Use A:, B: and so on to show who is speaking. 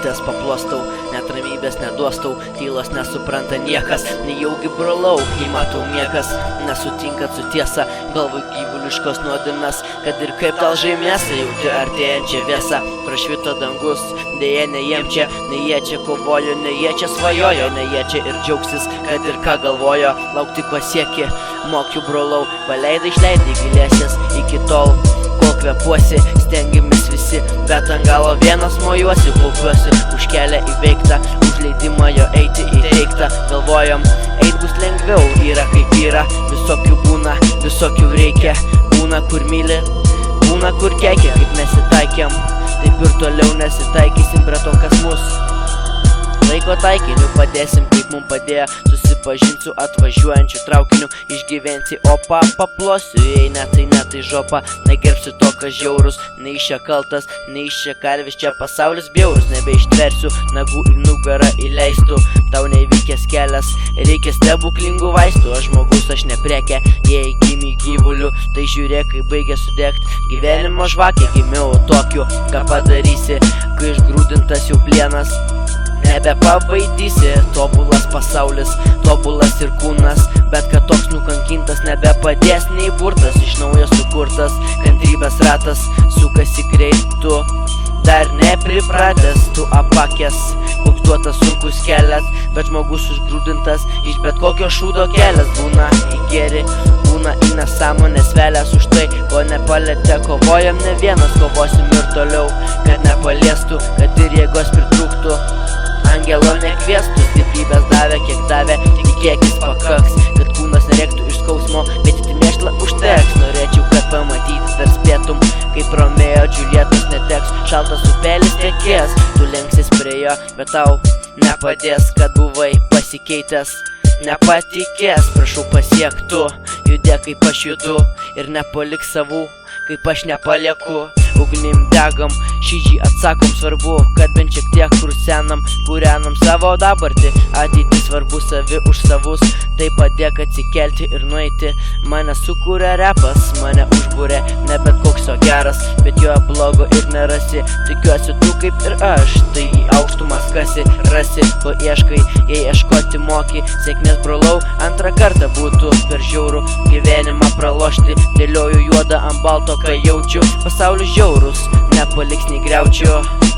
A: eilutes paplostau, net ramybės neduostau, tylos nesupranta niekas, nejaugi brolau, kai matau niekas, nesutinkat su tiesa, galvoj gyvuliškos nuodinas, kad ir kaip talžai mėsą, jauti artėjančią vėsą, prašvito dangus, dėja ne jiem čia, ne jie čia kovojo, ne jie čia svajojo, ne jie čia ir džiaugsis, kad ir ką galvojo, laukti ko sieki, mokiu brolau, paleidai išleidai gilėsies, iki tol, kol kvepuosi, stengiamės visi, bet ant galo vienas mojuosi, klaupiuosi, už kelią įveiktą, už leidimą jo eiti įteiktą, galvojam, eit bus lengviau, yra kaip yra, visokių būna, visokių reikia, būna kur myli, būna kur keikia, kaip nesitaikėm, taip ir toliau nesitaikysim prie to, kas mus laiko taikiniu, padėsim, kaip mum padėjo, susipažint su atvažiuojančiu traukiniu, išgyventi opą, paplosiu, jei ne tai žopa, negerbsiu to, kas žiaurus, nei iš čia kaltas, nei iš čia karvis, čia pasaulis bjaurus, nebeištversiu, nagų į nugarą įleistų, tau neįvykęs kelias, reikia stebuklingų vaistų, aš žmogus, aš ne prekė, jei gimė gyvulių, tai žiūrėk, kai baigia sudegt, gyvenimo žvakė, gimiau tokiu, ką padarysi, kai išgrūdintas jau plienas, nebepabaidysi, tobulas pasaulis, tobulas ir kūnas, bet kad toks nukankintas nebepadės nei burtas, iš naujo sukurtas, kantrybės ratas, sukasi greitu, dar nepripratęs, tu apakęs, koks sunkus kelias, bet žmogus užgrūdintas, iš bet kokio šūdo kelias, būna į gėrį, būna į nesąmonės velės, už tai, ko nepalėtė, kovojam ne vienas, kovosim ir toliau, kad nepaliestų, kad ir jėgos pritrūktų. Angelo nekviestų, stiprybės davė, kiek davė, tik kiekis pakaks, kad kūnas nereiktų iš skausmo, bet į mėšlą užteks, norėčiau, kad pamatyti dar spėtum, kaip Romeo Džiulietos neteks, šaltas upelis tekės, tu lenksis prie jo, bet tau nepadės, kad buvai pasikeitęs, nepatikės, prašau pasiek tu, judėk kaip aš judu ir nepalik savų, kaip aš nepalieku. Ugnim degam, šydžiai atsakom, svarbu, kad bent šiek tiek rusenam, kūrenam savo dabartį, ateitį svarbu savi už savus, tai padėk atsikelti ir nueiti, mane sukūrė repas, mane užbūrė, ne bet koks o geras, bet jo blogo ir nerasi, tikiuosi tu kaip ir aš, tai į aukštumas kasi, rasi, ko ieškai, jei ieškoti moki, sėkmės brolau, antrą kartą būtų per žiaurų, gyvenimą pralošti, dėlioju juodą ant balto, kai jaučiu, pasaulis žiaurus, nepaliks nei griaučiu.